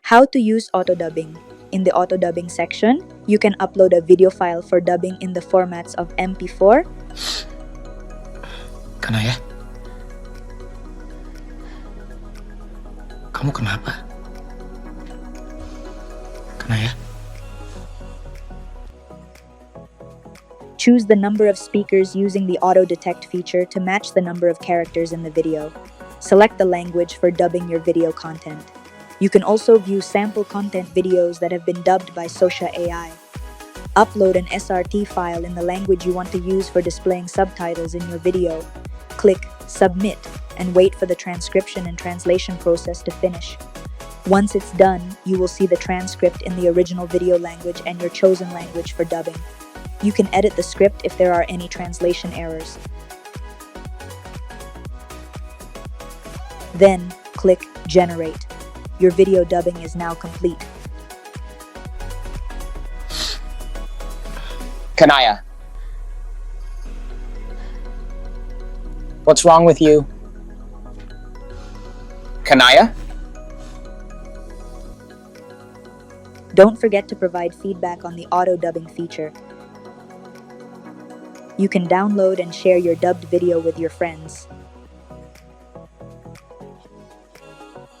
How to use auto-dubbing. In the auto-dubbing section, you can upload a video file for dubbing in the formats of MP4. Kanaya, kamu kenapa? Kanaya, Choose the number of speakers using the auto-detect feature to match the number of characters in the video. Select the language for dubbing your video content. You can also view sample content videos that have been dubbed by Soca AI. Upload an SRT file in the language you want to use for displaying subtitles in your video. Click Submit and wait for the transcription and translation process to finish. Once it's done, you will see the transcript in the original video language and your chosen language for dubbing. You can edit the script if there are any translation errors. Then, click Generate. Your video dubbing is now complete. Kanaya. What's wrong with you? Kanaya? Don't forget to provide feedback on the auto-dubbing feature. You can download and share your dubbed video with your friends.